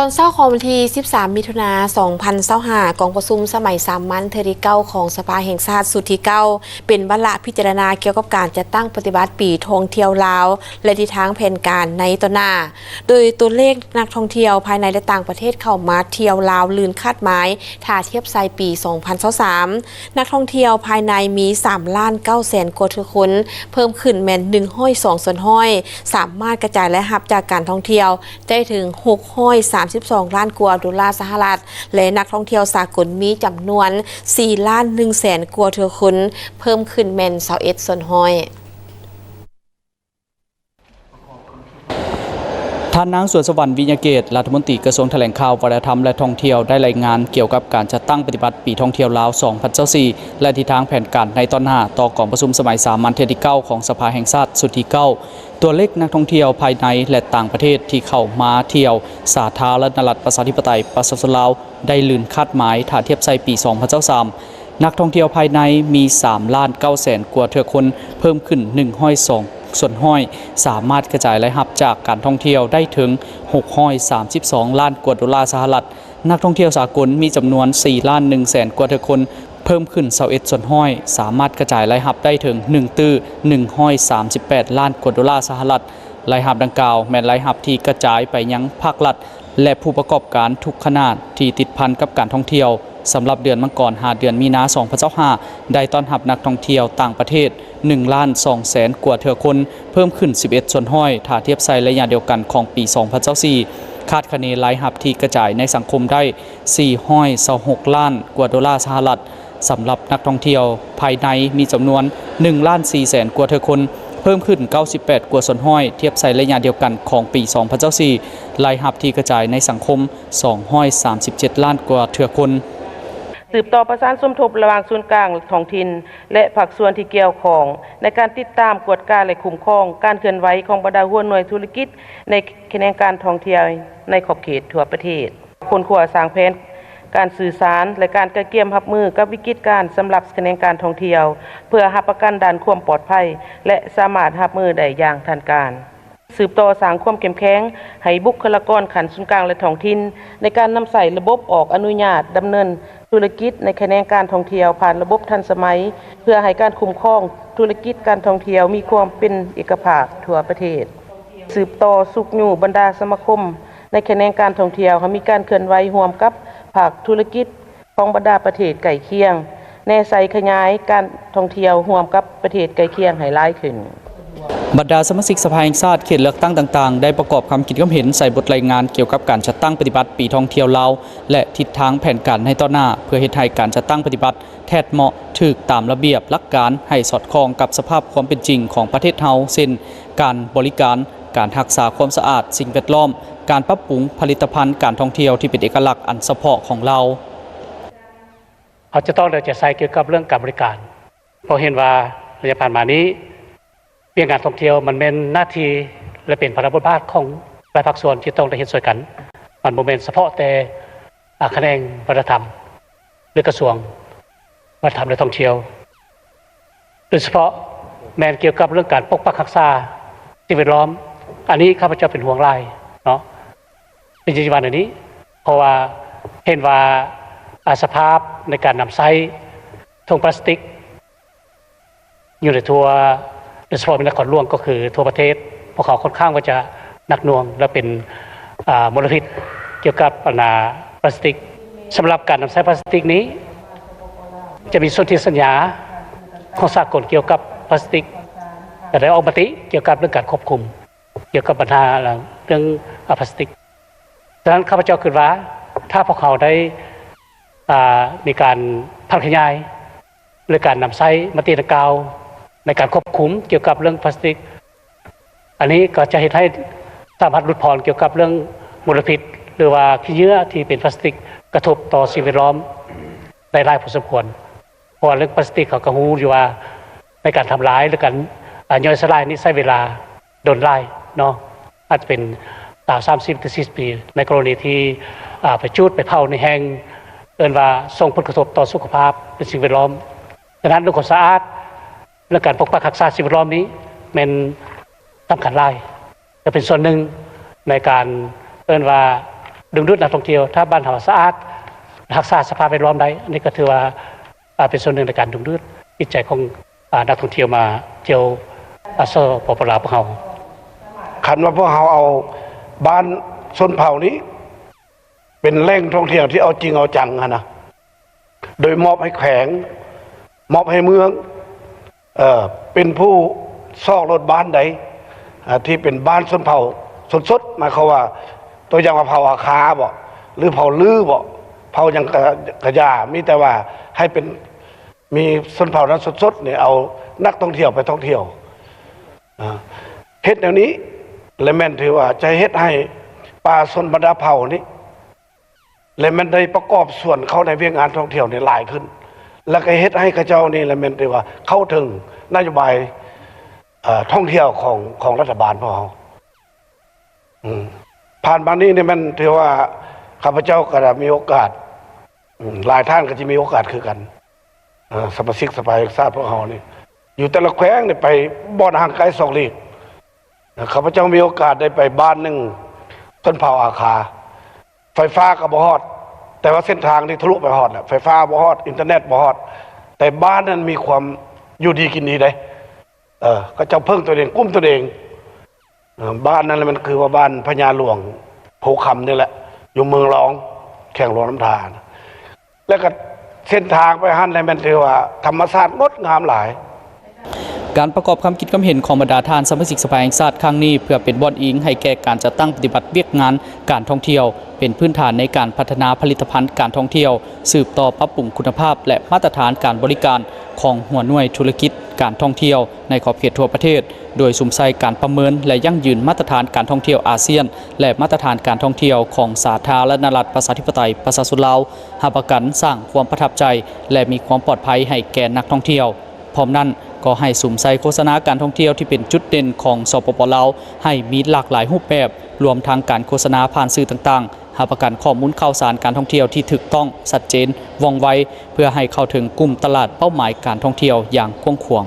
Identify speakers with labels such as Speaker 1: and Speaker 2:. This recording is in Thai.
Speaker 1: ตอนเช้าของวันที่13 มิถุนายน 2025กองประชุมสมัยสามัญเทอที่9ของสภาแห่งชาติสุดที่9เป็นวาระพิจารณาเกี่ยวกับการจัดตั้งปฏิบัติปีท่องเที่ยวลาวและทิศทางแผนการในต่อหน้าโดยตัวเลขนักท่องเที่ยวภายในและต่างประเทศเข้ามาเที่ยวลาวลืนคาดหมายถ้าเทียบไซปี 2023นักท่องเที่ยวภายในมี3,900,000 กว่าคนเพิ่มขึ้นแม่น102ส่วนห้อยสามารถกระจายและหับจากการท่องเที่ยวได้ถึง632 ล้านกว่าดอลลาร์สหรัฐและนักท่องเที่ยวสากลมีจำนวน4,100,000 กว่าคนเพิ่มขึ้นแม่น21ส่วนห้อย
Speaker 2: ท่านนางสวนสวรรค์วิญญาเกตรัฐมนตรีกระทรวงแถลงข่าววัฒนธรรมและท่องเที่ยวได้รายงานเกี่ยวกับการจัดตั้งปฏิบัติปีท่องเที่ยวลาว 2024และทิศทางแผนการในตอนหน้าต่อกองประชุมสมัยสามัญเทอที่9ของสภาแห่งชาติสุดที่9ตัวเลขนักท่องเที่ยวภายในและต่างประเทศที่เข้ามาเที่ยวสาธารณรัฐประชาธิปไตยประชาชนลาวได้ลื่นคาดหมายถ้าเทียบไซปี 2023นักท่องเที่ยวภายในมี3,900,000 กว่าคนเพิ่มขึ้น102ส่วนห้อยสามารถกระจายรายรับจากการท่องเที่ยวได้ถึง632 ล้านกว่าดอลลาร์สหรัฐนักท่องเที่ยวสากลมีจำนวน4,100,000 กว่าคนเพิ่มขึ้น21ส่วนห้อยสามารถกระจายรายรับได้ถึง138 ล้านกว่าดอลลาร์สหรัฐรายรับดังกล่าวแม้นรายรับที่กระจายไปยังภาครัฐและผู้ประกอบการทุกขนาดที่ติดพันกับการท่องเที่ยวสำหรับเดือนมังกรเดือนมีนาคม 2025ได้ต้อนรับนักท่องเที่ยวต่างประเทศ1,200,000 กว่าคนเพิ่มขึ้น11ส่วนห้อยถ้าเทียบไซระยะเดียวกันของปี 2024คาดคะเนรายรับที่กระจายในสังคมได้426 ล้านกว่าดอลลาร์สหรัฐสำหรับนักท่องเที่ยวภายในมีจำนวน1,400,000 กว่าคนเพิ่มขึ้น98 กว่าส่วนห้อยเทียบไซระยะเดียวกันของปี 2024รายรับที่กระจายในสังคม237 ล้านกว่าคน
Speaker 3: สืบต่อประสานสมทบระหว่างส่วนกลางท้องถิ่นและภาคส่วนที่เกี่ยวข้องในการติดตามกวดการและคุ้มครองการเคลื่อนไหวของบรรดาหัวหน่วยธุรกิจในแขนงการท่องเที่ยวในขอบเขตทั่วประเทศคนขวาสร้างแผนการสื่อสารและการกระเกียมรับมือกับวิกฤตการณ์สำหรับแขนงการท่องเที่ยวเพื่อรับประกันด้านความปลอดภัยและสามารถรับมือได้อย่างทันการสืบต่อสร้างความเข้มแข็งให้บุคลากรขันศูนย์กลางและท้องถิ่นในการนำใส่ระบบออกอนุญาตดำเนินธุรกิจในแขนงการท่องเที่ยวผ่านระบบทันสมัยเพื่อให้การคุ้มครองธุรกิจการท่องเที่ยวมีความเป็นเอกภาพทั่วประเทศสืบต่อสุขอยู่บรรดาสมาคมในแขนงการท่องเที่ยวให้มีการเคลื่อนไหวร่วมกับภาคธุรกิจของบรรดาประเทศใกล้เคียงแน่ใส่ขยายการท่องเที่ยวร่วมกับประเทศใกล้เคียงให้หลายขึ้น
Speaker 2: บรรดาสมาชิกสภาแห่งชาติเขตเลือกตั้งต่างๆได้ประกอบความคิดความเห็นใส่บทรายงานเกี่ยวกับการจัดตั้งปฏิบัติปีท่องเที่ยวลาวและทิศทางแผนการในต่อหน้าเพื่อเฮ็ดให้การจัดตั้งปฏิบัติแทดเหมาะถูกตามระเบียบหลักการให้สอดคล้องกับสภาพความเป็นจริงของประเทศเฮาเช่นการบริการการรักษาความสะอาดสิ่งแวดล้อมการปรับปรุงผลิตภัณฑ์การท่องเที่ยวที่เป็นเอกลักษณ์อันเฉพาะของเรา
Speaker 4: เขาจะต้องเดินใจใส่เกี่ยวกับเรื่องการบริการเพราะเห็นว่าระยะผ่านมานี้เรื่องการท่องเที่ยวมันเป็นหน้าที่และเป็นภาระบทบาทของหลายภาคส่วนที่ต้องได้เฮ็ดช่วยกันมันบ่แม่นเฉพาะแต่แขนงวัฒนธรรมหรือกระทรวงวัฒนธรรมและท่องเที่ยวโดยเฉพาะแม้นเกี่ยวกับเรื่องการปกปักรักษาสิ่งแวดล้อมอันนี้ข้าพเจ้าเป็นห่วงหลายเนาะเป็นจริงๆวันนี้เพราะว่าเห็นว่าสภาพในการนำใช้ถุงพลาสติกอยู่ในทั่วโดยเฉพาะในนครหลวงก็คือทั่วประเทศพวกเขาค่อนข้างว่าจะหนักหน่วงและเป็นมลพิษเกี่ยวกับปัญหาพลาสติกสำหรับการนำใช้พลาสติกนี้จะมีสนธิสัญญาของสากลเกี่ยวกับพลาสติกแต่ได้ออกมติเกี่ยวกับเรื่องการควบคุมเกี่ยวกับปัญหาเรื่องพลาสติกดังนั้นข้าพเจ้าคิดว่าถ้าพวกเขาได้มีการพัฒนาหรือการนำใช้มติดังกล่าวในการควบคุมเกี่ยวกับเรื่องพลาสติกอันนี้ก็จะให้สามารถลดผ่อนเกี่ยวกับเรื่องมลพิษหรือว่าขี้เยื่อที่เป็นพลาสติกกระทบต่อสิ่งแวดล้อมได้หลายพอสมควรเพราะเรื่องพลาสติกเขาก็รู้อยู่ว่าในการทำลายหรือการย่อยสลายนี่ใช้เวลาโดนไล่เนาะอาจจะเป็น30-40 ปีในกรณีที่ไปจูดไปเผาในแห้งเอิ้นว่าส่งผลกระทบต่อสุขภาพเป็นสิ่งแวดล้อมดังนั้นเรื่องความสะอาดเรื่องการปกปักรักษาสิ่งแวดล้อมนี้เป็นสำคัญหลายจะเป็นส่วนหนึ่งในการเอิ้นว่า ดึงดูดนักท่องเที่ยวถ้าบ้านเราสะอาดรักษาสภาพแวดล้อมได้อันนี้ก็ถือว่าเป็นส่วนหนึ่งในการดึงดูดจิตใจของนักท่องเที่ยวมาเที่ยวสปปลาวพวกเรา
Speaker 5: คันว่าพวกเราเอาบ้านชนเผ่านี้เป็นแหล่งท่องเที่ยวที่เอาจริงเอาจังนะโดยมอบให้แขวงมอบให้เมืองเป็นผู้ซอกรถบ้านใดที่เป็นบ้านชนเผ่าสดๆหมายความว่าตัวอย่างว่าเผ่าอาคาบ่หรือเผ่าลือบ่เผ่ายังกระยามีแต่ว่าให้เป็นมีชนเผ่านั้นสดๆเนี่ยเอานักท่องเที่ยวไปท่องเที่ยวเฮ็ดแนวนี้และแม่นถือว่าจะเฮ็ดให้ป่าชนบรรดาเผ่านี้และมันได้ประกอบส่วนเข้าในเวียงงานท่องเที่ยวเนี่ยหลายขึ้นแล้วก็เฮ็ดให้กระเจ้านี่และแม่นถือว่าเข้าถึงนโยบายท่องเที่ยวของรัฐบาลพวกเราผ่านมานี้เนี่ยมันถือว่าข้าพเจ้าก็ได้มีโอกาสหลายท่านก็จะมีโอกาสคือกันสมาชิกสภาแห่งชาติพวกเรานี่อยู่แต่ละแขวงเนี่ยไปบ่อนห่างไกล2 ลี้ข้าพเจ้ามีโอกาสได้ไปบ้านหนึ่งต้นเผาอาคาไฟฟ้าก็บ่ฮอดแต่ว่าเส้นทางนี่ทะลุไปฮอดไฟฟ้าบ่ฮอดอินเทอร์เน็ตบ่ฮอดแต่บ้านนั้นมีความอยู่ดีกินดีได้ก็เจ้าเพิ่งตัวเองกุ้มตัวเองบ้านนั้นมันคือว่าบ้านพญาหลวงโพคำนี่แหละอยู่เมืองรองแข่งหลวงน้ำทานแล้วก็เส้นทางไปหันในมันถือว่าธรรมชาติงดงามหลาย
Speaker 2: การประกอบความคิดความเห็นของบรรดาท่านสมาชิกสภาแห่งชาติครั้งนี้เพื่อเป็นบอนอิงให้แก่การจัดตั้งปฏิบัติเวียกงานการท่องเที่ยวเป็นพื้นฐานในการพัฒนาผลิตภัณฑ์การท่องเที่ยวสืบต่อปรับปรุงคุณภาพและมาตรฐานการบริการของหัวหน่วยธุรกิจการท่องเที่ยวในขอบเขตทั่วประเทศโดยสุมใส่การประเมินและยั่งยืนมาตรฐานการท่องเที่ยวอาเซียนและมาตรฐานการท่องเที่ยวของสาธารณรัฐประชาธิปไตยประชาชนลาวหาประกันสร้างความประทับใจและมีความปลอดภัยให้แก่นักท่องเที่ยวพร้อมนั้นก็ให้สุมใส่โฆษณาการท่องเที่ยวที่เป็นจุดเด่นของสปปลาวให้มีหลากหลายรูปแบบรวมทั้งการโฆษณาผ่านสื่อต่างๆหาประกันข้อมูลข่าวสารการท่องเที่ยวที่ถูกต้องชัดเจนว่องไวเพื่อให้เข้าถึงกลุ่มตลาดเป้าหมายการท่องเที่ยวอย่างกว้างขวาง